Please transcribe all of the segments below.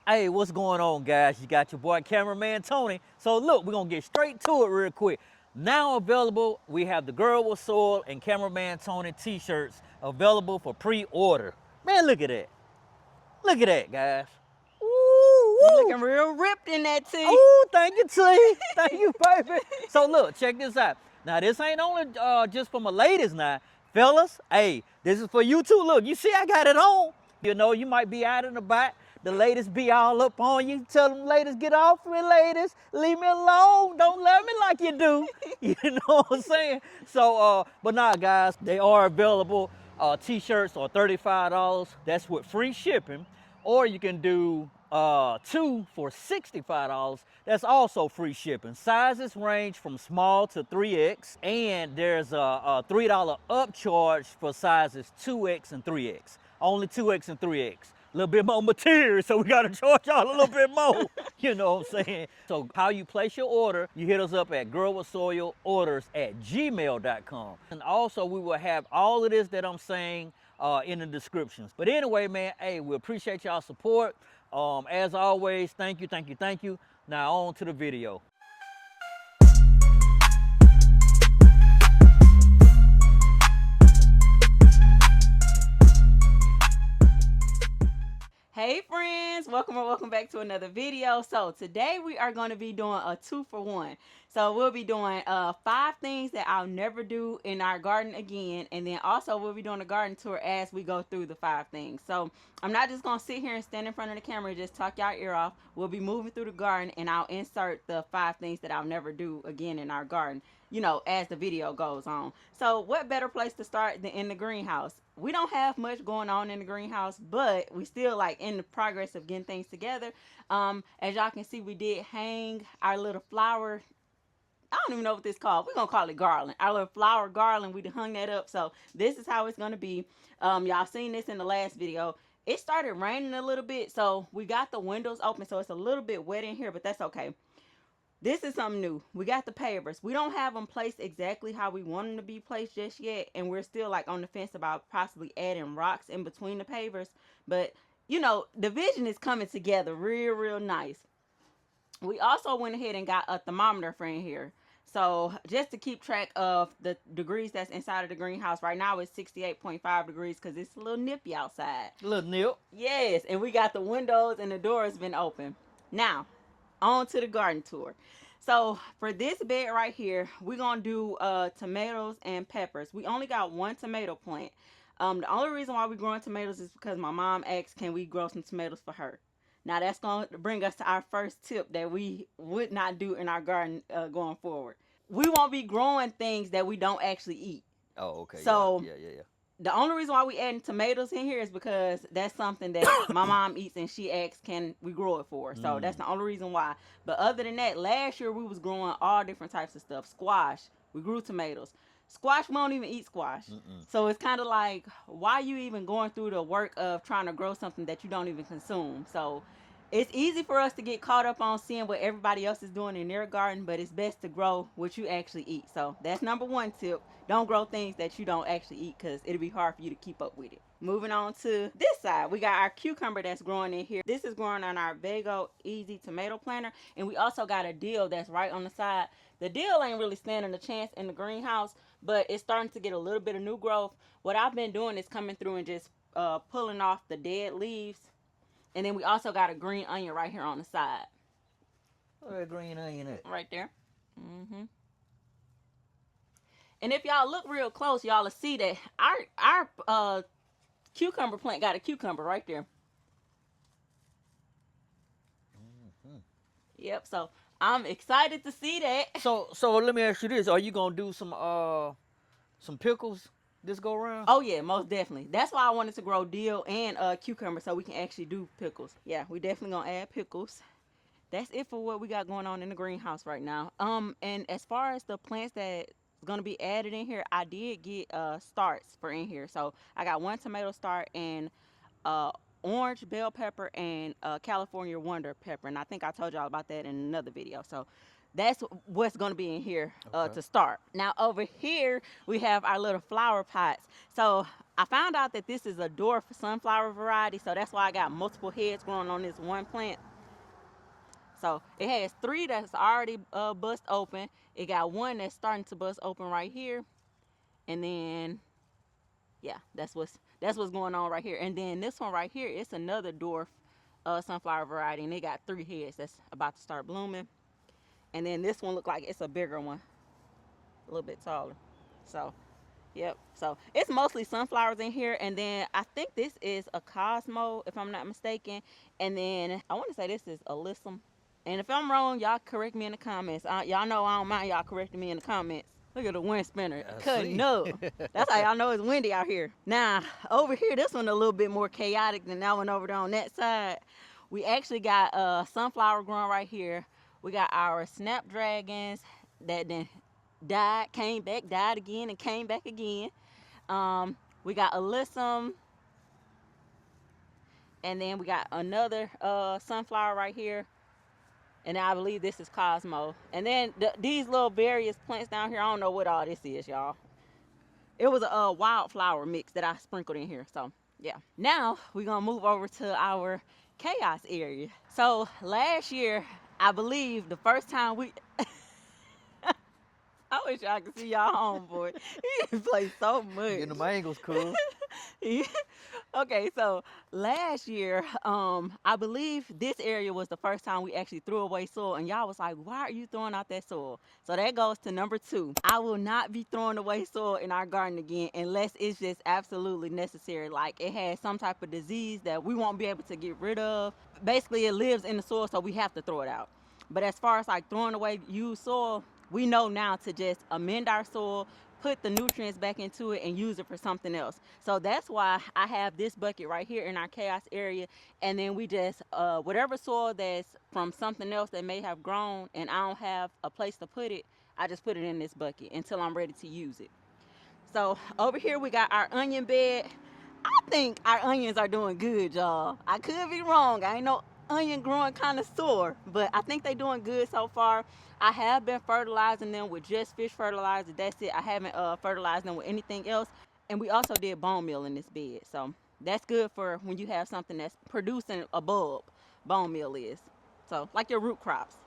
Hey, what's going on, guys? You got your boy cameraman Tony. So look, we're gonna get straight to it real quick. Now available, we have the Girl with Soil and Cameraman Tony t-shirts available for pre-order. Man, look at that. Look at that, guys. Ooh, You woo. looking real ripped in that tee. Oh, thank you, T. Thank you, baby. So look, check this out. Now this ain't only just for my ladies now. Fellas, hey, this is for you too. Look, you see I got it on. You know, you might be out and about. The ladies be all up on you. Tell them ladies, get off me, ladies. Leave me alone. Don't love me like you do. You know what I'm saying? So, but nah, guys, they are available. T-shirts are $35. That's with free shipping. Or you can do 2 for $65. That's also free shipping. Sizes range from small to 3X, and there's a $3 upcharge for sizes 2X and 3X. Only 2X and 3X. A little bit more material, so we gotta charge y'all a little bit more. You know what I'm saying? So how you place your order, you hit us up at girlwithsoilorders@gmail.com. And also we will have all of this that I'm saying in the descriptions. But anyway, man, hey, we appreciate y'all support. As always, thank you, thank you, thank you. Now on to the video. Hey friends, welcome or welcome back to another video. So today we are going to be doing a 2-for-1. So we'll be doing 5 things that I'll never do in our garden again, and then also we'll be doing a garden tour as we go through the 5 things. So I'm not just gonna sit here and stand in front of the camera and just talk y'all ear off. We'll be moving through the garden and I'll insert the 5 things that I'll never do again in our garden, you know, as the video goes on. So what better place to start than in the greenhouse? We don't have much going on in the greenhouse, but we still like in the progress of getting things together. As y'all can see, we did hang our little flower. I don't even know what this is called. We're gonna call it garland. Our little flower garland. We hung that up. So this is how it's gonna be. Y'all seen this in the last video. It started raining a little bit, so we got the windows open, so it's a little bit wet in here, but that's okay. This is something new. We got the pavers. We don't have them placed exactly how we want them to be placed just yet, and we're still like on the fence about possibly adding rocks in between the pavers. But you know, the vision is coming together real nice. We also went ahead and got a thermometer for in here. So just to keep track of the degrees that's inside of the greenhouse. Right now it's 68.5 degrees because it's a little nippy outside. A little nip. Yes, and we got the windows and the door has been open. Now, on to the garden tour. So for this bed right here, we're gonna do tomatoes and peppers. We only got 1 tomato plant. The only reason why we're growing tomatoes is because my mom asked, can we grow some tomatoes for her? Now that's going to bring us to our first tip that we would not do in our garden going forward. We won't be growing things that we don't actually eat. Oh, okay. So yeah. the only reason why we adding tomatoes in here is because that's something that my mom eats and she asks, can we grow it for her? So that's the only reason why. But other than that, last year we was growing all different types of stuff. Squash, we grew tomatoes. Squash, we don't even eat squash. So it's kind of like, why you even going through the work of trying to grow something that you don't even consume? So it's easy for us to get caught up on seeing what everybody else is doing in their garden, but it's best to grow what you actually eat. So that's number 1 tip. Don't grow things that you don't actually eat because it'll be hard for you to keep up with it. Moving on to this side, we got our cucumber that's growing in here. This is growing on our Vego Easy Tomato Planter, and we also got a dill that's right on the side. The dill ain't really standing a chance in the greenhouse, but it's starting to get a little bit of new growth. What I've been doing is coming through and just pulling off the dead leaves. And then we also got a green onion right here on the side. Where green onion at? Right there. And if y'all look real close, y'all will see that our cucumber plant got a cucumber right there. Yep, so I'm excited to see that. So let me ask you this: are you gonna do some pickles this go around? Oh yeah, most definitely. That's why I wanted to grow dill and cucumber so we can actually do pickles. Yeah, we definitely gonna add pickles. That's it for what we got going on in the greenhouse right now. And as far as the plants that gonna be added in here, I did get starts for in here. So I got 1 tomato start and orange bell pepper and California wonder pepper, and I think I told y'all about that in another video. So that's what's going to be in here to start. Now over here we have our little flower pots. So I found out that this is a dwarf sunflower variety, so that's why I got multiple heads growing on this one plant. So it has 3 that's already bust open. It got 1 that's starting to bust open right here, and then yeah, that's what's going on right here. And then this one right here, it's another dwarf sunflower variety, and it got 3 heads that's about to start blooming. And then this one look like it's a bigger one, a little bit taller. So yep, so it's mostly sunflowers in here. And then I think this is a Cosmo, if I'm not mistaken. And then I want to say this is Alyssum. And if I'm wrong, y'all correct me in the comments. Y'all know I don't mind y'all correcting me in the comments. Look at the wind spinner cutting up. That's how y'all know it's windy out here. Now, over here, this one a little bit more chaotic than that one over there on that side. We actually got sunflower growing right here. We got our snapdragons that then died, came back, died again, and came back again. We got Alyssum. And then we got another sunflower right here. And I believe this is Cosmo. And then these little various plants down here, I don't know what all this is, y'all. It was a wildflower mix that I sprinkled in here. So, yeah. Now, we're going to move over to our chaos area. So, last year, I believe the first time we... I wish y'all could see y'all homeboy. He plays so much. Getting them angles cool. Okay, so last year, I believe this area was the first time we actually threw away soil, and y'all was like, why are you throwing out that soil? So that goes to number 2. I will not be throwing away soil in our garden again unless it's just absolutely necessary. Like it has some type of disease that we won't be able to get rid of. Basically, it lives in the soil, so we have to throw it out. But as far as like throwing away used soil, we know now to just amend our soil, put the nutrients back into it, and use it for something else. So that's why I have this bucket right here in our chaos area. And then we just, whatever soil that's from something else that may have grown and I don't have a place to put it, I just put it in this bucket until I'm ready to use it. So over here we got our onion bed. I think our onions are doing good, y'all. I could be wrong. I ain't no onion growing connoisseur, but I think they're doing good so far. I have been fertilizing them with just fish fertilizer. That's it. I haven't fertilized them with anything else. And we also did bone meal in this bed. So that's good for when you have something that's producing a bulb. Bone meal is. So like your root crops.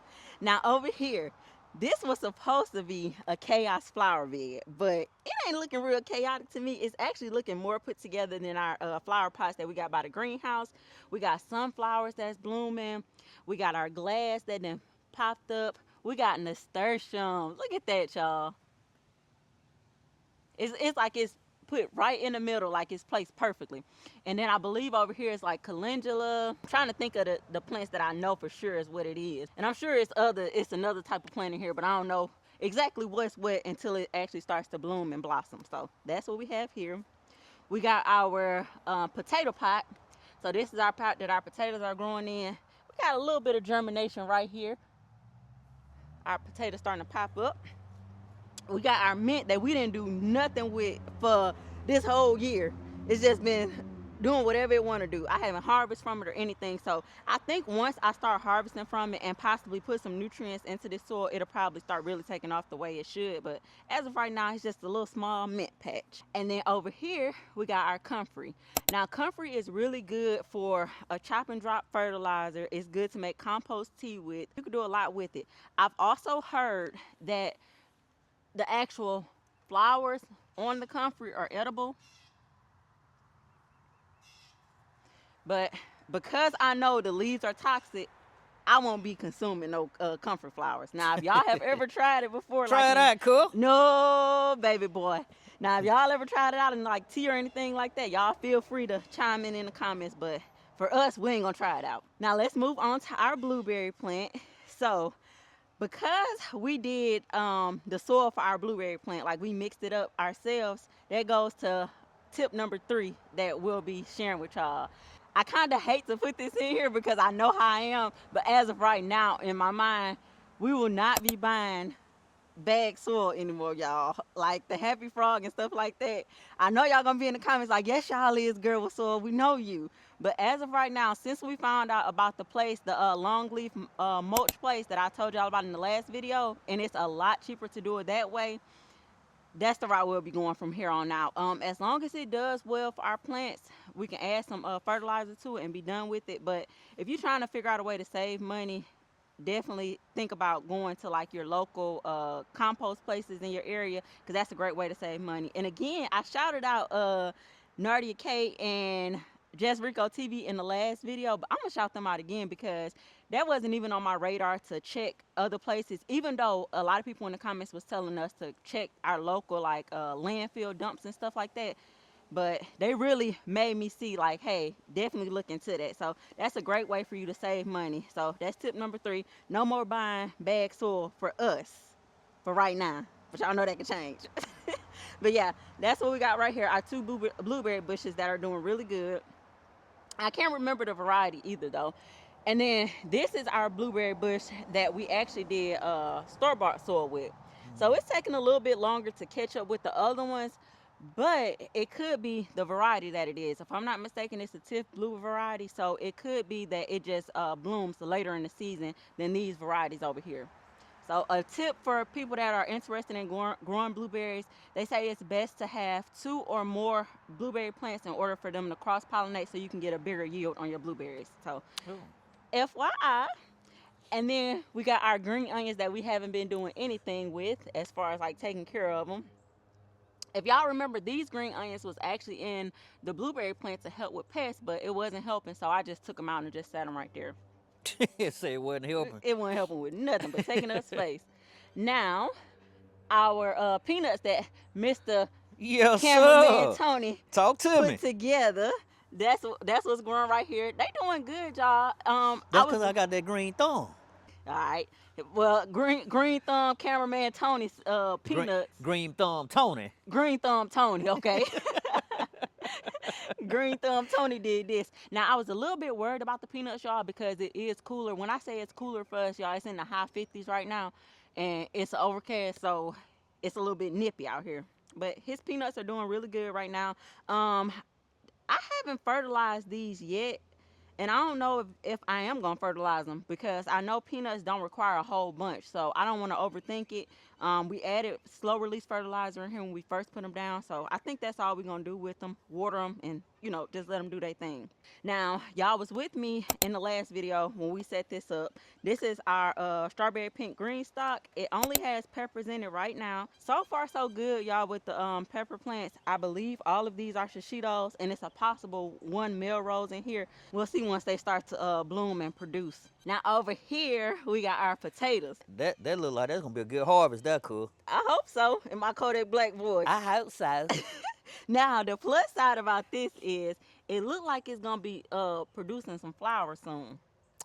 Now over here, this was supposed to be a chaos flower bed, but it ain't looking real chaotic to me. It's actually looking more put together than our flower pots that we got by the greenhouse. We got sunflowers that's blooming. We got our glass that then popped up. We got nasturtiums. Look at that, y'all. It's like it's put right in the middle, like it's placed perfectly. And then I believe over here is like calendula. I'm trying to think of the plants that I know for sure is what it is. And I'm sure it's another type of plant in here, but I don't know exactly what's what until it actually starts to bloom and blossom. So that's what we have here. We got our potato pot. So this is our pot that our potatoes are growing in. We got a little bit of germination right here. Our potatoes starting to pop up. We got our mint that we didn't do nothing with for this whole year. It's just been doing whatever it want to do. I haven't harvested from it or anything. So I think once I start harvesting from it and possibly put some nutrients into this soil, it'll probably start really taking off the way it should. But as of right now, it's just a little small mint patch. And then over here, we got our comfrey. Now, comfrey is really good for a chop and drop fertilizer. It's good to make compost tea with. You can do a lot with it. I've also heard that the actual flowers on the comfrey are edible. But because I know the leaves are toxic, I won't be consuming no comfrey flowers. Now, if y'all have ever tried it before, Try like it out, cool. No, baby boy. Now, if y'all ever tried it out in like tea or anything like that, y'all feel free to chime in the comments. But for us, we ain't gonna try it out. Now, let's move on to our blueberry plant. So, because we did the soil for our blueberry plant, like we mixed it up ourselves, that goes to tip number 3 that we'll be sharing with y'all. I kind of hate to put this in here because I know how I am, but as of right now, in my mind, we will not be buying bag soil anymore, y'all. Like the Happy Frog and stuff like that. I know y'all gonna be in the comments like, yes, y'all is girl with soil. We know you. But as of right now, since we found out about the place, the longleaf mulch place that I told y'all about in the last video, and it's a lot cheaper to do it that way, that's the route we'll be going from here on out. As long as it does well for our plants, we can add some fertilizer to it and be done with it. But if you're trying to figure out a way to save money, definitely think about going to like your local compost places in your area, because that's a great way to save money. And again, I shouted out Nardia K and Jess Rico TV in the last video, but I'm gonna shout them out again because that wasn't even on my radar to check other places, even though a lot of people in the comments was telling us to check our local like landfill dumps and stuff like that. But they really made me see like, hey, definitely look into that. So that's a great way for you to save money. So that's tip number 3. No more buying bag soil for us for right now, but y'all know that can change. But yeah, that's what we got right here, our 2 blueberry bushes that are doing really good. I can't remember the variety either though. And then this is our blueberry bush that we actually did store-bought soil with. So it's taking a little bit longer to catch up with the other ones, but it could be the variety that it is. If I'm not mistaken, it's a Tiff Blue variety, so it could be that it just blooms later in the season than these varieties over here. So a tip for people that are interested in growing blueberries, they say it's best to have 2 or more blueberry plants in order for them to cross-pollinate so you can get a bigger yield on your blueberries. So Oh. FYI. And then we got our green onions that we haven't been doing anything with as far as like taking care of them. If y'all remember, these green onions was actually in the blueberry plant to help with pests, but it wasn't helping, so I just took them out and just sat them right there. Say it wasn't helping. It wasn't helping with nothing but taking up space. Now, our peanuts that Mr. Yes, Cameraman sir. Tony Talk to put me. together. That's what's growing right here. They doing good, y'all. That's because I got that green thumb. all right. Well, green thumb cameraman Tony's Green, peanuts. green thumb Tony. Green thumb Tony, okay. Green thumb Tony did this. Now I was a little bit worried about the peanuts, y'all, because it is cooler. When I say it's cooler for us, y'all, it's in the high 50s right now, and it's overcast, so it's a little bit nippy out here. But his peanuts are doing really good right now. I haven't fertilized these yet, and I don't know if I am going to fertilize them because I know peanuts don't require a whole bunch, so I don't want to overthink it. We added slow release fertilizer in here when we first put them down, so I think that's all we're going to do with them. Water them and, just let them do their thing. Now, y'all was with me in the last video when we set this up. This is our strawberry pink green stock. It only has peppers in it right now. So far, so good, y'all, with the pepper plants. I believe all of these are shishitos, and it's a possible 1 Melrose in here. We'll see once they start to bloom and produce. Now, over here, we got our potatoes. That look like that's gonna be a good harvest. That cool. I hope so, in my Kodak Black voice. I hope so. Now, the plus side about this is it looked like it's going to be producing some flowers soon.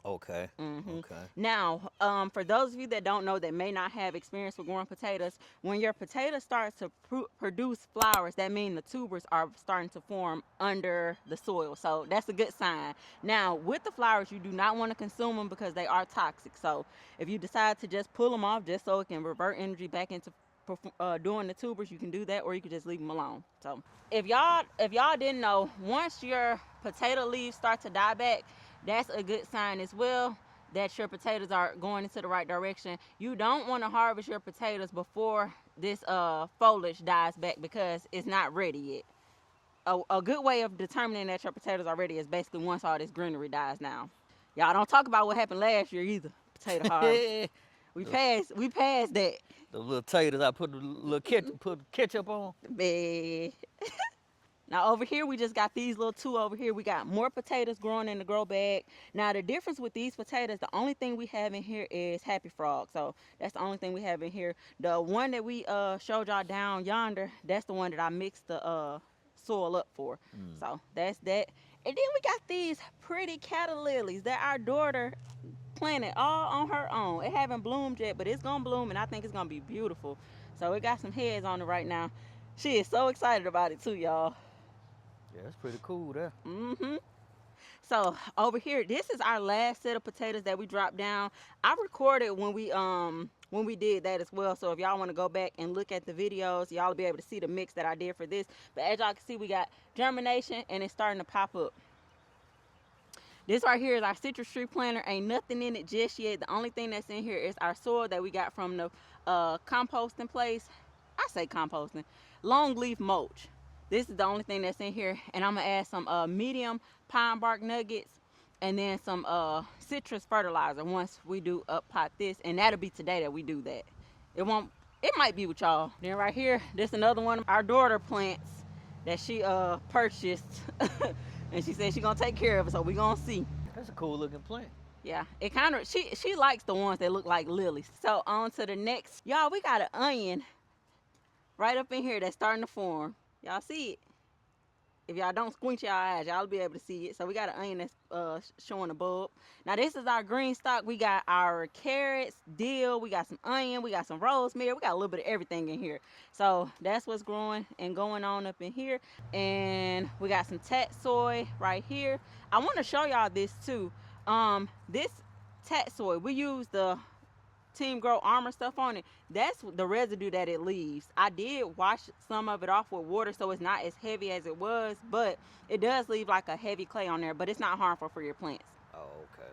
Okay. Mm-hmm. Okay. Now, for those of you that don't know, that may not have experience with growing potatoes, when your potato starts to produce flowers, that means the tubers are starting to form under the soil. So that's a good sign. Now, with the flowers, you do not want to consume them because they are toxic. So if you decide to just pull them off just so it can revert energy back into doing the tubers, you can do that, or you can just leave them alone. So if y'all didn't know, once your potato leaves start to die back, that's a good sign as well that your potatoes are going into the right direction. You don't want to harvest your potatoes before this foliage dies back because it's not ready yet. A good way of determining that your potatoes are ready is basically once all this greenery dies down. Y'all don't talk about what happened last year either. Potato harvest. We passed that. The little taters I put a little ketchup on. Man. Now over here we just got these little 2 over here. We got more potatoes growing in the grow bag. Now the difference with these potatoes, the only thing we have in here is Happy Frog. So that's the only thing we have in here. The one that we showed y'all down yonder, that's the one that I mixed the soil up for. So that's that. And then we got these pretty cattle lilies that our daughter planted all on her own. It haven't bloomed yet, but it's gonna bloom, and I think it's gonna be beautiful. So it got some heads on it right now. She is so excited about it too, y'all. Yeah, that's pretty cool there. So over here, this is our last set of potatoes that we dropped down. I recorded when we did that as well. So if y'all want to go back and look at the videos, y'all will be able to see the mix that I did for this. But as y'all can see, we got germination and it's starting to pop up. This right here is our citrus tree planter. Ain't nothing in it just yet. The only thing that's in here is our soil that we got from the composting place. I say composting, long leaf mulch. This is the only thing that's in here, and I'm gonna add some medium pine bark nuggets, and then some citrus fertilizer once we do up pot this, and that'll be today that we do that. It won't. It might be with y'all. Then right here, this another one of our daughter plants that she purchased, and she said she gonna take care of it. So we gonna see. That's a cool looking plant. Yeah, it kind of she likes the ones that look like lilies. So on to the next, y'all. We got an onion right up in here that's starting to form. Y'all see it? If y'all don't squint your eyes, y'all be able to see it. So we got an onion that's showing a bulb. Now this is our green stock. We got our carrots, dill, we got some onion, we got some rosemary, we got a little bit of everything in here. So that's what's growing and going on up in here. And we got some tatsoi right here. I want to show y'all this too. This tatsoi, we use the Team Grow Armor stuff on it. That's the residue that it leaves. I did wash some of it off with water so it's not as heavy as it was, but it does leave like a heavy clay on there, but it's not harmful for your plants. Oh, okay.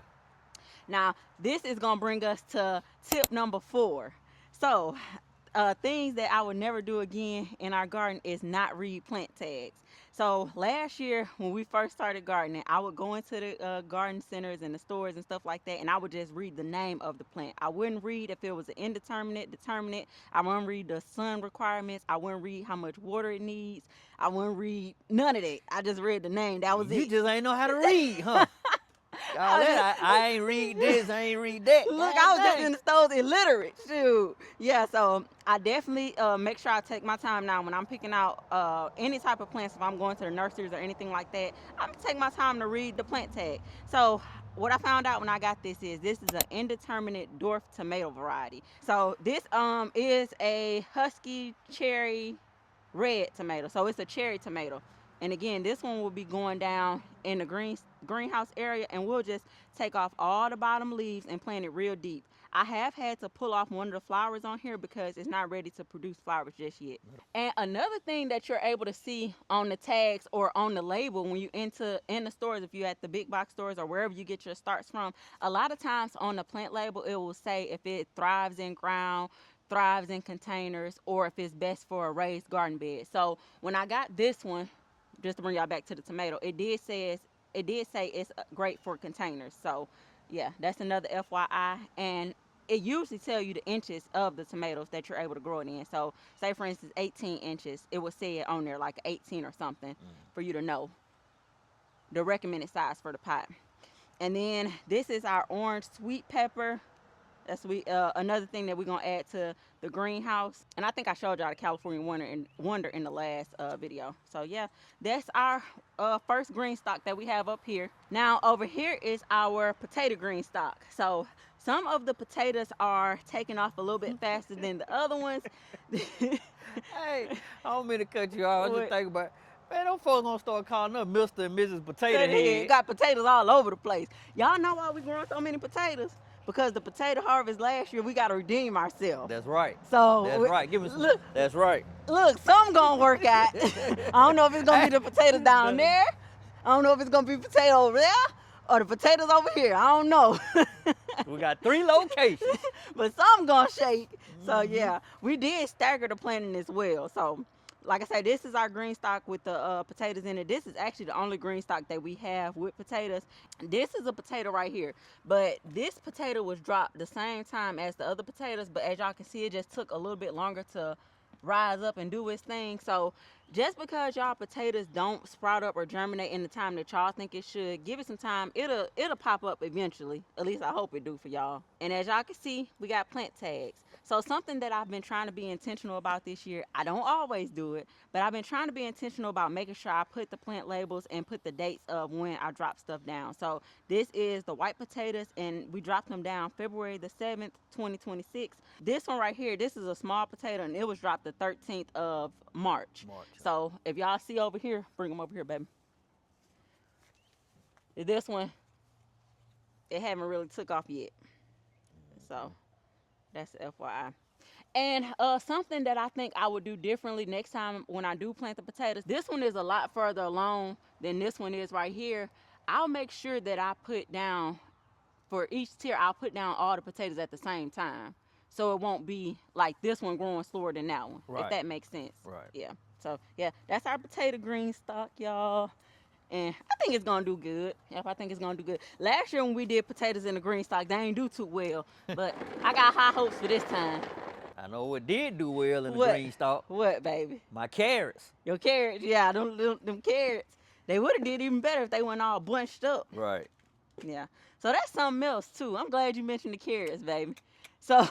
Now this is gonna bring us to tip number 4. So things that I would never do again in our garden is not read plant tags. So last year when we first started gardening, I would go into the garden centers and the stores and stuff like that, and I would just read the name of the plant. I wouldn't read if it was an indeterminate, determinate. I wouldn't read the sun requirements. I wouldn't read how much water it needs. I wouldn't read none of that. I just read the name. That was it. You just ain't know how to read, huh? All that, I ain't read this, I ain't read that. Look, I was just in the stores illiterate. Shoot. Yeah, so I definitely make sure I take my time now when I'm picking out any type of plants. If I'm going to the nurseries or anything like that, I'm going to take my time to read the plant tag. So what I found out when I got this is an indeterminate dwarf tomato variety. So this is a husky cherry red tomato. So it's a cherry tomato. And again, this one will be going down in the greenhouse area, and we'll just take off all the bottom leaves and plant it real deep. I have had to pull off one of the flowers on here because it's not ready to produce flowers just yet. And another thing that you're able to see on the tags or on the label when you in the stores, if you're at the big box stores or wherever you get your starts from, a lot of times on the plant label it will say if it thrives in ground, thrives in containers, or if it's best for a raised garden bed. So when I got this one, just to bring y'all back to the tomato, it did say it's great for containers. So yeah, that's another FYI. And it usually tell you the inches of the tomatoes that you're able to grow it in. So say for instance 18 inches, it would say it on there like 18 or something for you to know the recommended size for the pot. And then this is our orange sweet pepper. That's another thing that we're gonna add to the greenhouse. And I think I showed y'all the California Wonder in the last video. So yeah, that's our first green stock that we have up here. Now over here is our potato green stock. So some of the potatoes are taking off a little bit faster than the other ones. Hey, I don't mean to cut you off. I was just thinking about, man, them folks gonna start calling up Mr. and Mrs. Potato Head. Got potatoes all over the place. Y'all know why we growing so many potatoes? Because the potato harvest last year, we got to redeem ourselves. That's right. So that's right. Give me some. Look, that's right. Look, something gonna work out. I don't know if it's gonna be the potatoes down there. I don't know if it's gonna be potato over there or the potatoes over here. I don't know. We got 3 locations. But something gonna shake. So yeah, we did stagger the planting as well. So like I said, this is our green stock with the potatoes in it. This is actually the only green stock that we have with potatoes. This is a potato right here, but this potato was dropped the same time as the other potatoes, but as y'all can see, it just took a little bit longer to rise up and do its thing. So just because y'all potatoes don't sprout up or germinate in the time that y'all think it should, give it some time. It'll pop up eventually. At least I hope it do for y'all. And as y'all can see, we got plant tags. So something that I've been trying to be intentional about this year, I don't always do it, but I've been trying to be intentional about making sure I put the plant labels and put the dates of when I drop stuff down. So this is the white potatoes, and we dropped them down February the 7th, 2026. This one right here, this is a small potato, and it was dropped the 13th of March. So if y'all see over here, bring them over here, baby. This one, it haven't really took off yet. So that's FYI. And something that I think I would do differently next time when I do plant the potatoes, this one is a lot further along than this one is right here. I'll make sure that I put down, for each tier, I'll put down all the potatoes at the same time. so it won't be like this one growing slower than that one, if Right. that makes sense. Right. Yeah. So yeah, that's our potato green stock, y'all. And I think it's gonna do good. Yep, I think it's gonna do good. Last year when we did potatoes in the green stock, they ain't do too well. But I got high hopes for this time. I know what did do well in the What? green stalk. What, baby? My carrots. Your carrots, yeah, them carrots. They would have did even better if they went all bunched up. Right. Yeah. So that's something else too. I'm glad you mentioned the carrots, baby. So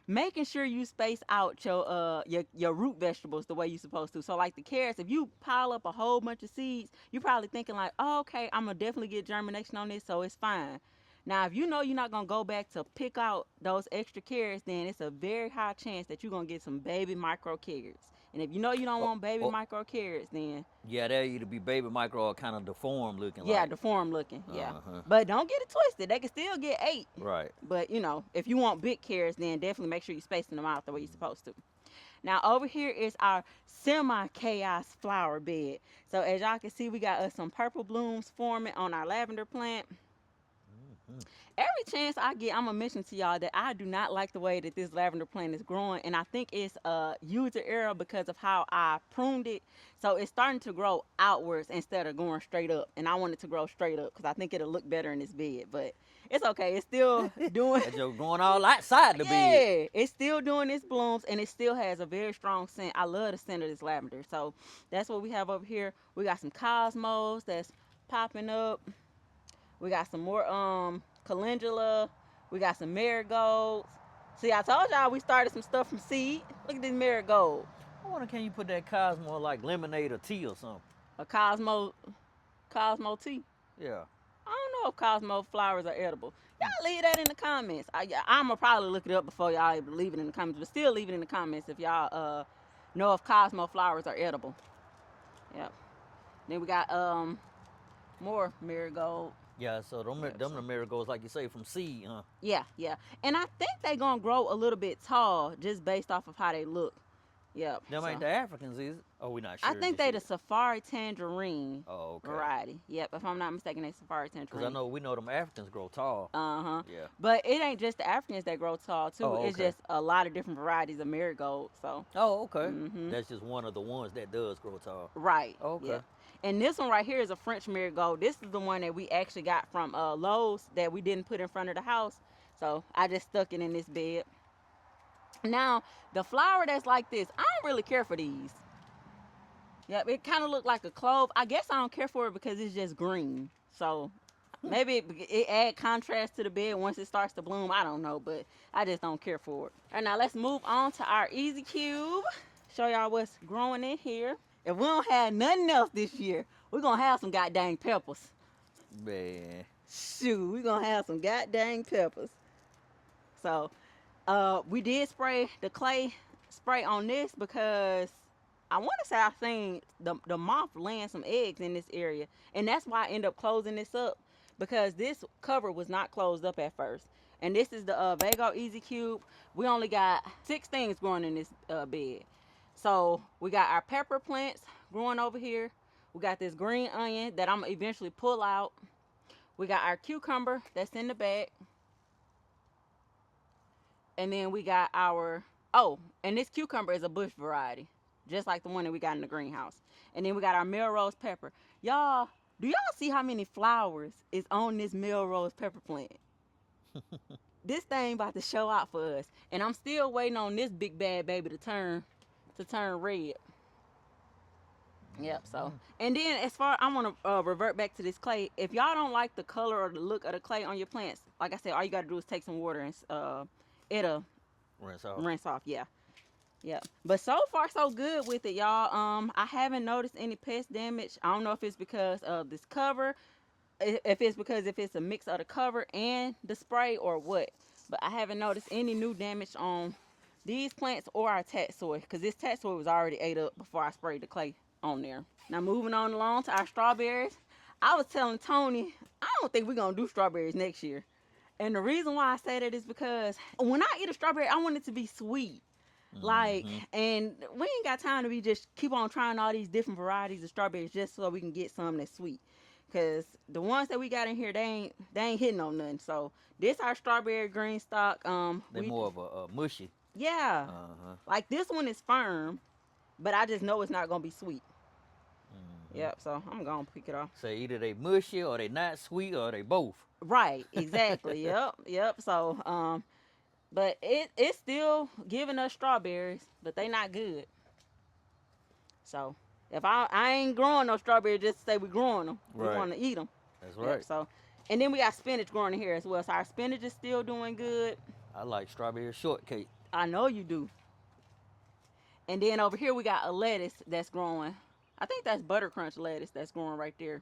making sure you space out your root vegetables the way you're supposed to. So like the carrots, if you pile up a whole bunch of seeds, you're probably thinking like, oh, okay, I'm gonna definitely get germination on this, so it's fine. Now, if you know you're not gonna go back to pick out those extra carrots, then it's a very high chance that you're gonna get some baby micro carrots. And if you know you don't Oh, want baby oh, micro carrots, then yeah, they either be baby micro or kind of deformed looking yeah, like. deformed looking. Yeah. Uh-huh. But don't get it twisted. They can still get 8. Right. But you know, if you want big carrots, then definitely make sure you're spacing them out the way you're supposed to. Now over here is our semi-chaos flower bed. So as y'all can see, we got us some purple blooms forming on our lavender plant. Mm-hmm. Every chance I get, I'm gonna mention to y'all that I do not like the way that this lavender plant is growing, and I think it's a user error because of how I pruned it. So it's starting to grow outwards instead of going straight up, and I want it to grow straight up because I think it'll look better in this bed. But it's okay. It's still doing. That joke going all outside the bed. Yeah, it's still doing its blooms, and it still has a very strong scent. I love the scent of this lavender. So that's what we have over here. We got some cosmos that's popping up. We got some more calendula. We got some marigolds. See, I told y'all we started some stuff from seed. Look at this marigold. I wonder, can you put that Cosmo like lemonade or tea or something? A Cosmo tea. Yeah. I don't know if Cosmo flowers are edible. Y'all leave that in the comments. I'm gonna probably look it up before y'all leave it in the comments, but still leave it in the comments if y'all know if Cosmo flowers are edible. Yep. Then we got more marigold. Yeah, so them the marigolds, like you say, from seed, huh? Yeah, yeah. And I think they gonna grow a little bit tall just based off of how they look. Yep. Them so. ain't the Africans, is it? Oh, we not sure. I think they the Safari Tangerine Oh, okay. variety. Yep, if I'm not mistaken, they Safari Tangerine. Because I know we know them Africans grow tall. Uh-huh. Yeah. But it ain't just the Africans that grow tall too. Oh, It's okay. just a lot of different varieties of marigold. So Oh, okay. Mhm. That's just one of the ones that does grow tall. right. Okay. Yeah. And this one right here is a French marigold. This is the one that we actually got from Lowe's that we didn't put in front of the house. So I just stuck it in this bed. Now, the flower that's like this, I don't really care for these. Yep, it kind of looked like a clove. I guess I don't care for it because it's just green. So maybe it add contrast to the bed once it starts to bloom. I don't know, but I just don't care for it. All right, now let's move on to our Easy Cube. Show y'all what's growing in here. If we don't have nothing else this year, we're going to have some goddamn peppers. Man. Shoot, we're going to have some goddamn peppers. So we did spray the clay spray on this because I want to say I seen the moth laying some eggs in this area, and that's why I ended up closing this up, because this cover was not closed up at first. And this is the Vego Easy Cube. We only got 6 things growing in this bed. So we got our pepper plants growing over here. We got this green onion that I'm gonna eventually pull out. We got our cucumber that's in the back. And then we got our, and this cucumber is a bush variety, just like the one that we got in the greenhouse. And then we got our Melrose pepper. Y'all, do y'all see how many flowers is on this Melrose pepper plant? This thing about to show out for us. And I'm still waiting on this big bad baby to turn red. Yep, so. And then as far, I want to revert back to this clay. If y'all don't like the color or the look of the clay on your plants, like I said, all you got to do is take some water and it'll rinse off. Yeah. But so far so good with it, y'all. I haven't noticed any pest damage. I don't know if it's because of this cover, if it's a mix of the cover and the spray or what, but I haven't noticed any new damage on these plants or our tatsoi, because this tatsoi was already ate up before I sprayed the clay on there. Now moving on along to our strawberries. I was telling Tony, I don't think we're gonna do strawberries next year. And the reason why I say that is because when I eat a strawberry, I want it to be sweet. Like, and we ain't got time to be just keep on trying all these different varieties of strawberries just so we can get some that's sweet. Cause the ones that we got in here, they ain't hitting on nothing. So this our strawberry green stock. They more of a mushy. Yeah, Uh-huh. like this one is firm, but I just know it's not gonna be sweet. Mm-hmm. Yep. So I'm gonna pick it off. So either they mushy or they not sweet or they both. Right. Exactly. Yep. Yep. So but it's still giving us strawberries, but they not good. So if I ain't growing no strawberries just to say we growing them, we Right. want to eat them. That's Yep. right. So, and then we got spinach growing in here as well. So our spinach is still doing good. I like strawberry shortcake. I know you do. And then over here we got a lettuce that's growing. I think that's butter crunch lettuce that's growing right there.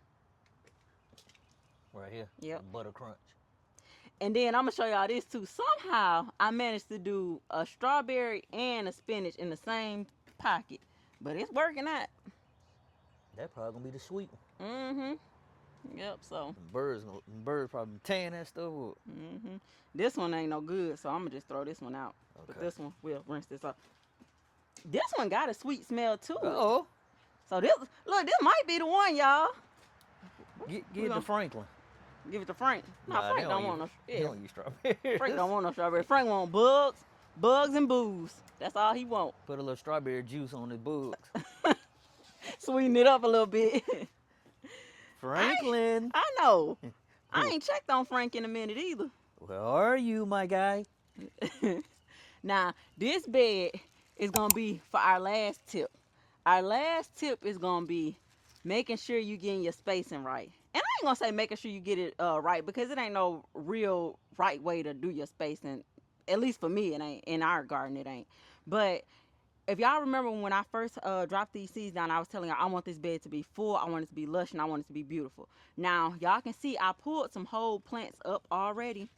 Right here. Yep. Butter crunch. And then I'm gonna show y'all this too. Somehow I managed to do a strawberry and a spinach in the same pocket, but it's working out. That probably gonna be the sweet one. Mm-hmm. Yep. So. Birds probably tearing that stuff up. Mm-hmm. This one ain't no good, so I'm gonna just throw this one out. Okay. But this one, we'll rinse this up. This one got a sweet smell too. Oh. So this might be the one, y'all. Give it to Franklin. Give it to Frank. No, Nah, Frank don't want no. He don't eat strawberries. Frank don't want no strawberry. Frank want bugs and booze. That's all he want. Put a little strawberry juice on his bugs. Sweeten it up a little bit. Franklin. I know. I ain't checked on Frank in a minute either. Where are you, my guy? Now, this bed is going to be for our last tip. Our last tip is going to be making sure you getting your spacing right. And I ain't going to say making sure you get it right, because it ain't no real right way to do your spacing. At least for me, it ain't. In our garden, it ain't. But if y'all remember when I first dropped these seeds down, I was telling y'all I want this bed to be full, I want it to be lush, and I want it to be beautiful. Now, y'all can see I pulled some whole plants up already.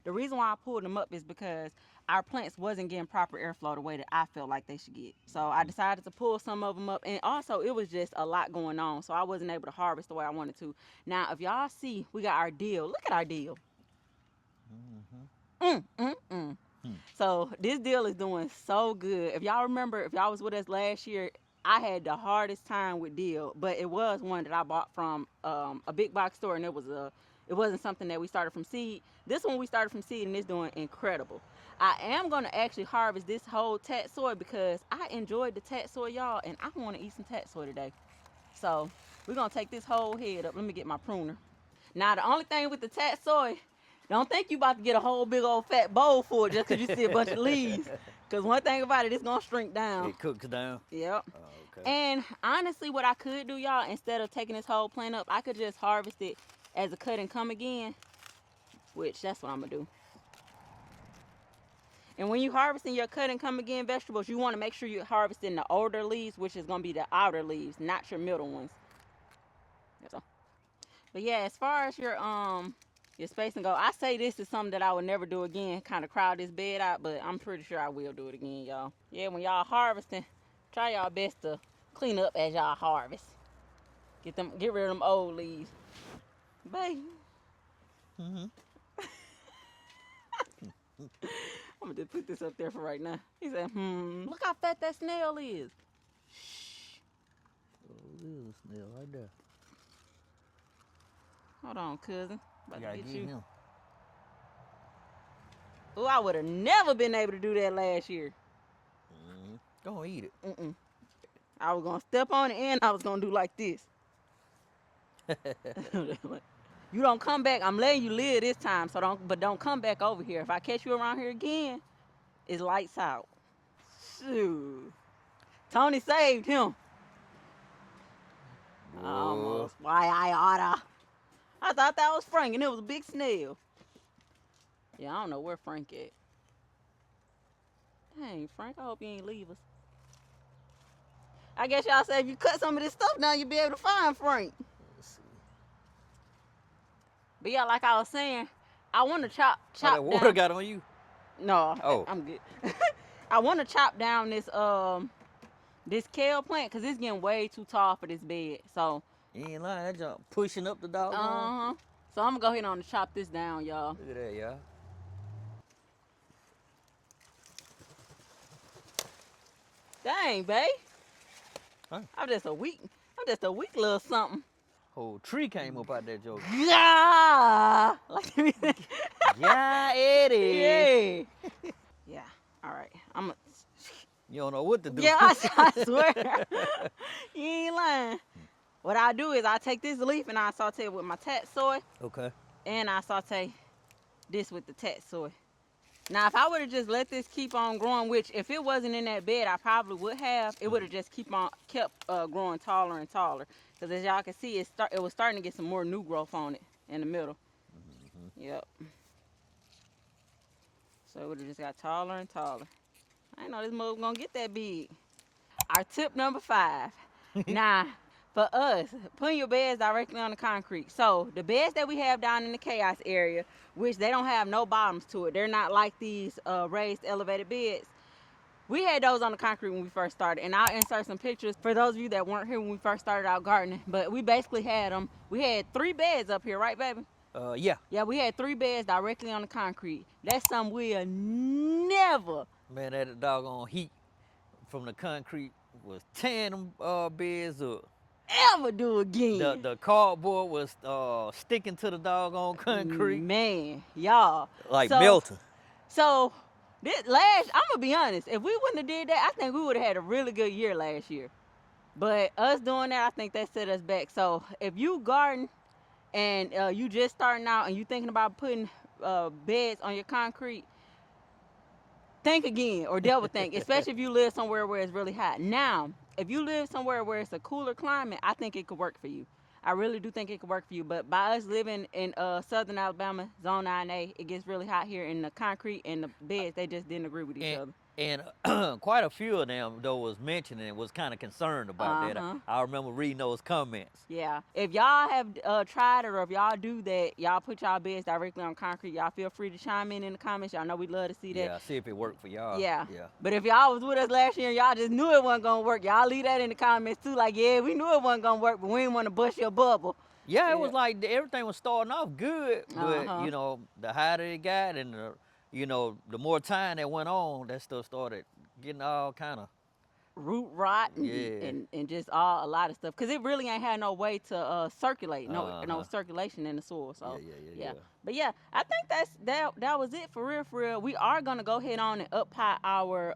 The reason why I pulled them up is because our plants wasn't getting proper airflow the way that I felt like they should get. So I decided to pull some of them up, and also it was just a lot going on, so I wasn't able to harvest the way I wanted to. Now, if y'all see, we got our dill. Look at our dill. So this dill is doing so good. If y'all remember, if y'all was with us last year, I had the hardest time with dill, but it was one that I bought from a big box store, and it wasn't something that we started from seed. This one we started from seed, and it's doing incredible. I am going to actually harvest this whole tatsoi because I enjoyed the tatsoi, y'all, and I want to eat some tatsoi today. So we're going to take this whole head up. Let me get my pruner. Now, the only thing with the tatsoi, don't think you about to get a whole big old fat bowl for it just because you see a bunch of leaves. Because one thing about it, it's going to shrink down. It cooks down? Yep. Oh, okay. And honestly, what I could do, y'all, instead of taking this whole plant up, I could just harvest it as a cut and come again, which that's what I'm going to do. And when you harvesting your cut and come again vegetables, you want to make sure you're harvesting the older leaves, which is going to be the outer leaves, not your middle ones. So, but yeah, as far as your spacing go, I say this is something that I would never do again, kind of crowd this bed out, but I'm pretty sure I will do it again, y'all. Yeah, when y'all harvesting, try y'all best to clean up as y'all harvest. Get rid of them old leaves. Baby. I'm gonna just put this up there for right now. He said, look how fat that snail is. Shh. Oh, there's a snail right there. Hold on, cousin. About You gotta to get get you. him. Oh, I would have never been able to do that last year. Go on, eat it. I was gonna step on it and I was gonna do like this. You don't come back. I'm letting you live this time, so don't come back over here. If I catch you around here again, it's lights out. Shoot. Tony saved him. Whoa. Almost. Why I oughta. I thought that was Frank and it was a big snail. Yeah, I don't know where Frank at. Dang, Frank, I hope you ain't leave us. I guess y'all say if you cut some of this stuff down, you'll be able to find Frank. Let's see. But yeah, like I was saying, I want to chop that water down. got on you? No, Oh. I'm good. I want to chop down this kale plant because it's getting way too tall for this bed. So You ain't lying. That jump pushing up the dog. So I'm gonna go ahead on and chop this down, y'all. Look at that, y'all. Dang, babe. Huh? I'm just a weak little something. Whole tree came up out that joke. Yeah. Yeah, it is. Yeah. Yeah. All right. I'm a. You don't know what to do. Yeah, I swear. You ain't lying. What I do is I take this leaf and I saute it with my tat soy, Okay. and I saute this with the tat soy. Now, if I would have just let this keep on growing, which if it wasn't in that bed, I probably would have. It would have just kept growing taller and taller. Because as y'all can see, it was starting to get some more new growth on it in the middle. Yep. So it would have just got taller and taller. I didn't know this mug was gonna get that big. Our tip number 5. Now, for us, putting your beds directly on the concrete. So the beds that we have down in the chaos area, which they don't have no bottoms to it, they're not like these raised elevated beds. We had those on the concrete when we first started, and I'll insert some pictures for those of you that weren't here when we first started out gardening. But we basically had them. We had 3 beds up here, right, baby? Yeah. Yeah, we had 3 beds directly on the concrete. That's something we'll never. Man, that doggone heat from the concrete was tearing them beds up. Ever do again. The cardboard was sticking to the doggone concrete. Man, y'all. Like melting. So I'm gonna be honest, if we wouldn't have did that, I think we would have had a really good year last year. But us doing that, I think that set us back. So if you garden and you just starting out and you thinking about putting beds on your concrete, think again or double think, especially if you live somewhere where it's really hot. Now, if you live somewhere where it's a cooler climate, I think it could work for you. I really do think it could work for you. But by us living in southern Alabama, Zone 9A, it gets really hot here, and the concrete and the beds, they just didn't agree with each other. And quite a few of them, though, was mentioning and was kind of concerned about that. I remember reading those comments. Yeah. If y'all have tried it, or if y'all do that, y'all put y'all beds directly on concrete, y'all feel free to chime in the comments. Y'all know we'd love to see that. Yeah, see if it worked for y'all. Yeah. But if y'all was with us last year and y'all just knew it wasn't going to work, y'all leave that in the comments too. Like, yeah, we knew it wasn't going to work, but we didn't want to bust your bubble. Yeah, it was like everything was starting off good, but, you know, the hotter it got and, the more time that went on, that stuff started getting all kind of root rot and just a lot of stuff, because it really ain't had no way to circulate, no circulation in the soil. So yeah. But yeah, I think that was it for real. We are gonna go ahead on and up high our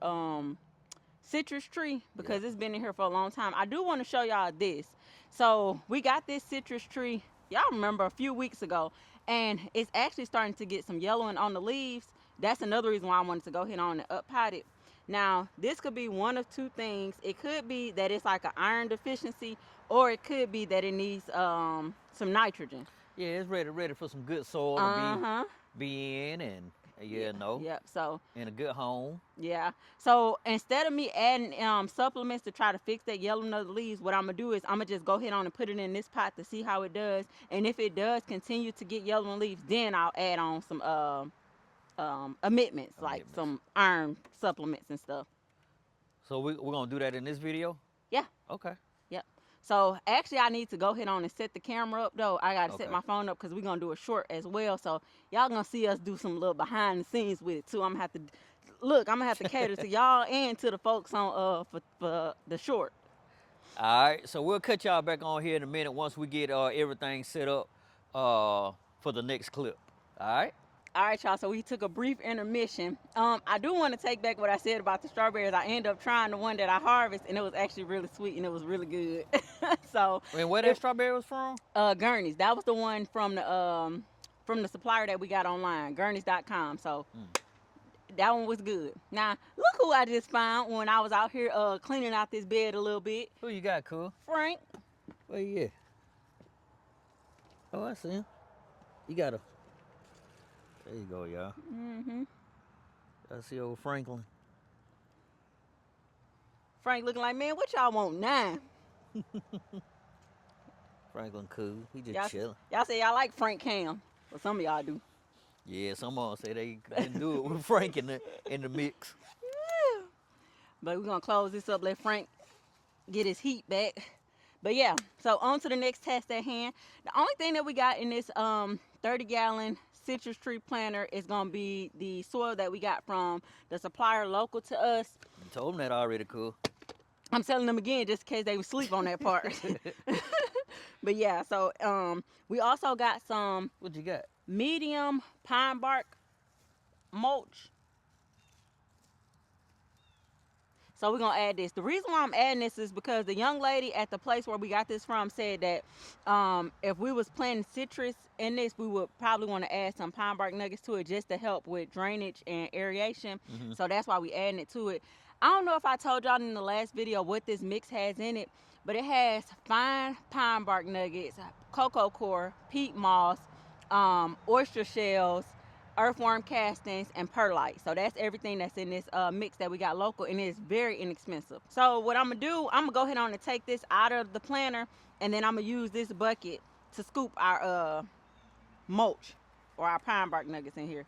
citrus tree, because it's been in here for a long time. I do want to show y'all this. So we got this citrus tree, y'all remember, a few weeks ago, and it's actually starting to get some yellowing on the leaves. That's another reason why I wanted to go ahead on and up pot it. Now, this could be one of 2 things. It could be that it's like an iron deficiency, or it could be that it needs some nitrogen. Yeah, it's ready for some good soil to be in, and Yep. So in a good home. Yeah. So instead of me adding supplements to try to fix that yellowing of the leaves, what I'm gonna do is I'm gonna just go ahead on and put it in this pot to see how it does. And if it does continue to get yellowing leaves, then I'll add on some amendments, like some iron supplements and stuff. So we're gonna do that in this video? Yeah. Okay. Yep. So actually, I need to go ahead on and set the camera up though. I gotta set my phone up because we're gonna do a short as well. So y'all gonna see us do some little behind the scenes with it too. I'm gonna have to cater to y'all and to the folks on for the short. All right. So we'll cut y'all back on here in a minute once we get everything set up for the next clip. All right. All right, y'all, so we took a brief intermission. I do want to take back what I said about the strawberries. I ended up trying the one that I harvest, and it was actually really sweet, and it was really good. So, and where that strawberry was from? Gurney's. That was the one from the supplier that we got online, Gurneys.com. So that one was good. Now, look who I just found when I was out here cleaning out this bed a little bit. Who you got, cool? Frank. Where you at? Oh, I see him. You got a... There you go, y'all. I see old Franklin. Frank looking like, man, what y'all want now? Franklin cool. He just chilling. Y'all say y'all like Frank Cam. Well, some of y'all do. Yeah, some of them say they couldn't do it with Frank in the mix. But we're going to close this up, let Frank get his heat back. But yeah, so on to the next test at hand. The only thing that we got in this 30-gallon citrus tree planter is going to be the soil that we got from the supplier local to us. You told them that already, cool. I'm telling them again just in case they would sleep on that part. But yeah, so we also got some What you got? medium pine bark mulch. So we're gonna add this. The reason why I'm adding this is because the young lady at the place where we got this from said that if we was planting citrus in this, we would probably want to add some pine bark nuggets to it just to help with drainage and aeration. Mm-hmm. So that's why we adding it to it. I don't know if I told y'all in the last video what this mix has in it, but it has fine pine bark nuggets, cocoa core, peat moss, oyster shells, earthworm castings, and perlite. So that's everything that's in this mix that we got local, and it's very inexpensive. So what I'm gonna do, I'm gonna go ahead on and take this out of the planter, and then I'm gonna use this bucket to scoop our mulch or our pine bark nuggets in here.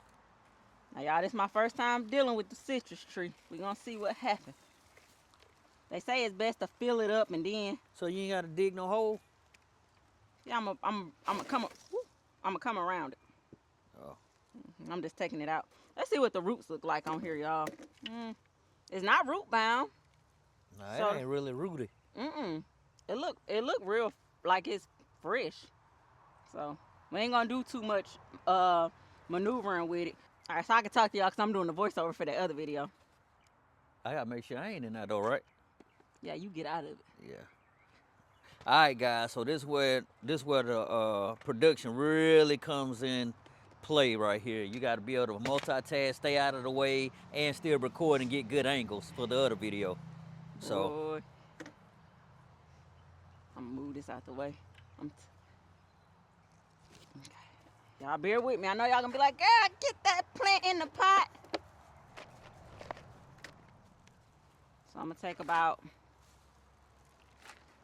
Now y'all, this is my first time dealing with the citrus tree. We're gonna see what happens. They say it's best to fill it up and then. So you ain't got to dig no hole? Yeah, I'm gonna come around it. Oh. I'm just taking it out. Let's see what the roots look like on here, y'all. It's not root bound. Nah, So- it ain't really rooty. It look real like it's fresh. So we ain't gonna do too much maneuvering with it. All right, so I can talk to y'all because I'm doing the voiceover for that other video. I got to make sure I ain't in that though, right? Yeah, you get out of it. Yeah. All right, guys. So this where the production really comes in play right here. You got to be able to multitask, stay out of the way, and still record and get good angles for the other video. So Boy. I'm gonna move this out the way. Okay. Y'all bear with me. I know y'all gonna be like, "Girl, get that plant in the pot." So I'm gonna take about.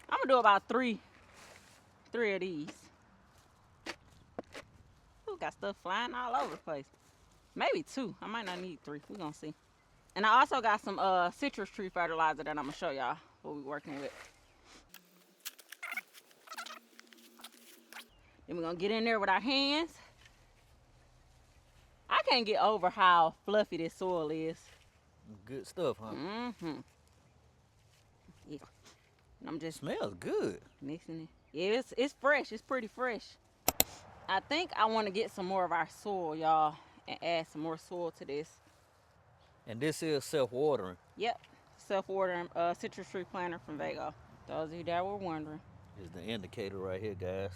I'm gonna do about three of these. Ooh, got stuff flying all over the place. Maybe 2. I might not need 3. We're gonna see. And I also got some citrus tree fertilizer that I'm gonna show y'all what we're working with. Then we're gonna get in there with our hands. I can't get over how fluffy this soil is. good stuff, huh? Yeah. And I'm just Smells good. mixing it. Yeah, it's fresh. It's pretty fresh. I think I want to get some more of our soil, y'all, and add some more soil to this. And this is self-watering. Yep, self-watering citrus tree planter from Vego. Those of you that were wondering. Is the indicator right here, guys.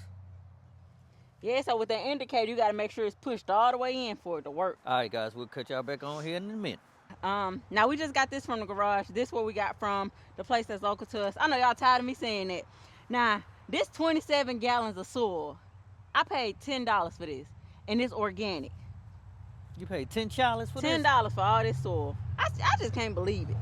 Yeah, so with that indicator, you got to make sure it's pushed all the way in for it to work. All right, guys. We'll cut y'all back on here in a minute. Now we just got this from the garage. This what we got from the place that's local to us. I know y'all tired of me saying that. Now, this 27 gallons of soil, I paid $10 for this, and it's organic. You paid $10 for this? $10 for all this soil. I just can't believe it.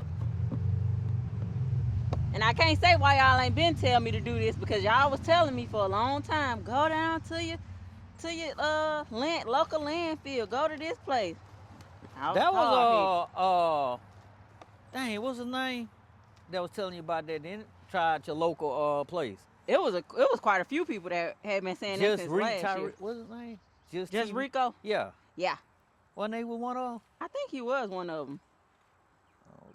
And I can't say why y'all ain't been telling me to do this, because y'all was telling me for a long time, go down to your local landfill, go to this place. That was dang, what's his name? That was telling you about that. Then try at your local place. It was quite a few people that had been saying that since last year. What's his name? Just Rico? Yeah. Yeah. Wasn't they with one of them? I think he was one of them.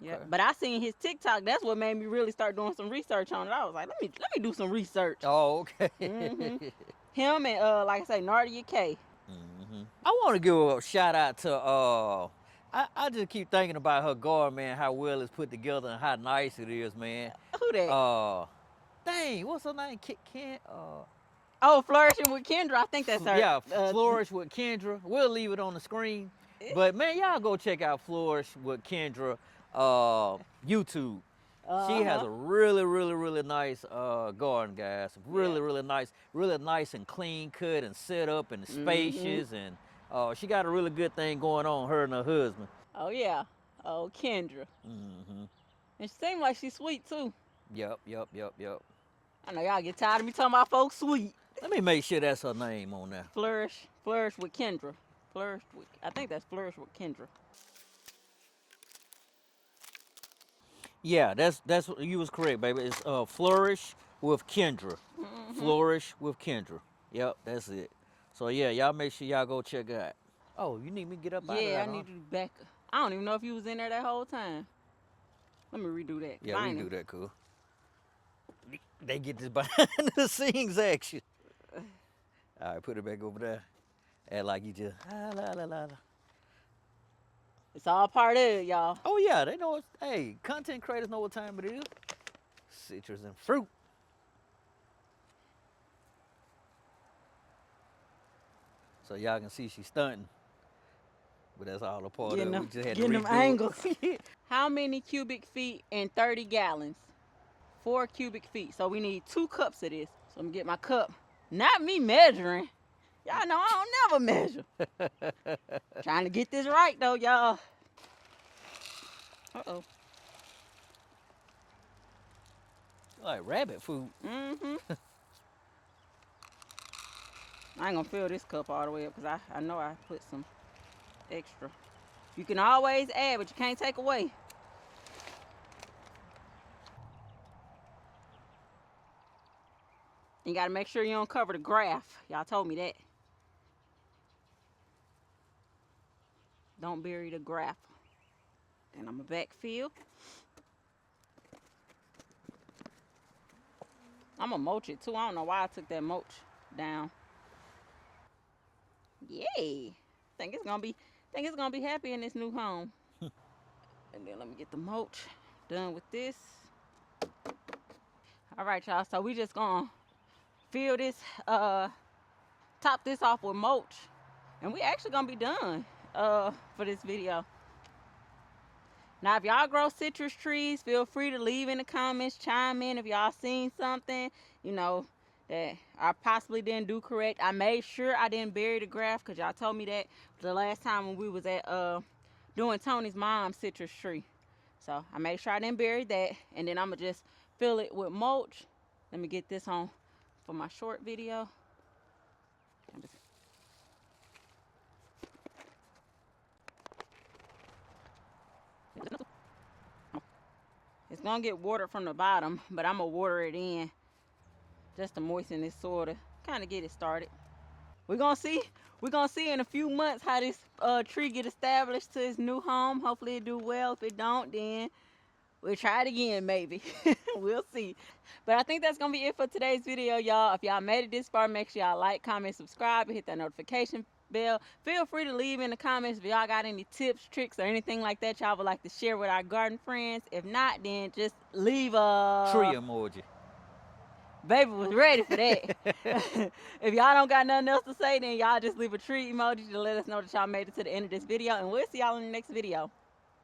Okay. Yeah. But I seen his TikTok. That's what made me really start doing some research on it. I was like, let me do some research. Oh, okay. Him and like I say, Nardia K. I want to give a shout out to I just keep thinking about her garden, man, how well it's put together and how nice it is, man. Who that? Dang, what's her name? Oh, Flourishing with Kendra. I think that's her. Yeah, Flourish with Kendra. We'll leave it on the screen. But man, y'all go check out Flourish with Kendra YouTube. She has a really, really, really nice garden, guys. Really nice and clean cut and set up and spacious, and she got a really good thing going on, her and her husband. Oh yeah. Oh, Kendra. And she seems like she's sweet too. Yep. I know y'all get tired of me talking about folks sweet. Let me make sure that's her name on there. Flourish with Kendra. I think that's Flourish with Kendra. Yeah, that's you was correct, baby. It's Flourish with Kendra. Flourish with Kendra. Yep, that's it. So yeah, y'all make sure y'all go check it out. Oh, you need me to get up out of there? Yeah, I need you back. I don't even know if you was in there that whole time. Let me redo that. Yeah, we can do that, cool. They get this behind the scenes action. All right, put it back over there. Act like you just la. It's all part of it, y'all. Oh yeah, they know. Hey, content creators know what time it is. Citrus and fruit. So y'all can see she's stunting. But that's all a part of it. We just had to getting them redo angles. it. How many cubic feet in 30 gallons? 4 cubic feet. So we need 2 cups of this. So I'm gonna get my cup. Not me measuring. Y'all know I don't never measure. Trying to get this right though, y'all. Uh-oh. Like rabbit food. Mm-hmm. I ain't gonna fill this cup all the way up because I know I put some extra. You can always add, but you can't take away. You gotta make sure you don't cover the graph. Y'all told me that. Don't bury the graph. Then I'm gonna backfill. I'm gonna mulch it too. I don't know why I took that mulch down. Yay! Think it's gonna be happy in this new home. And then let me get the mulch done with this. All right, y'all. So we just gonna fill this, top this off with mulch, and we actually gonna be done for this video. Now, if y'all grow citrus trees, feel free to leave in the comments, chime in if y'all seen something, you know, that I possibly didn't do correct. I made sure I didn't bury the graft because y'all told me that the last time when we was at doing Tony's mom's citrus tree. So I made sure I didn't bury that, and then I'm gonna just fill it with mulch. Let me get this on for my short video. It's gonna get watered from the bottom, but I'm gonna water it in just to moisten this soil to kind of get it started. We're gonna see in a few months how this tree get established to its new home. Hopefully it do well. If it don't, then we'll try it again, maybe. We'll see. But I think that's gonna be it for today's video, y'all. If y'all made it this far, make sure y'all like, comment, subscribe, and hit that notification bell. Feel free to leave in the comments if y'all got any tips, tricks, or anything like that y'all would like to share with our garden friends. If not, then just leave a Tree emoji. Baby was ready for that. If y'all don't got nothing else to say, then y'all just leave a tree emoji to let us know that y'all made it to the end of this video, and we'll see y'all in the next video.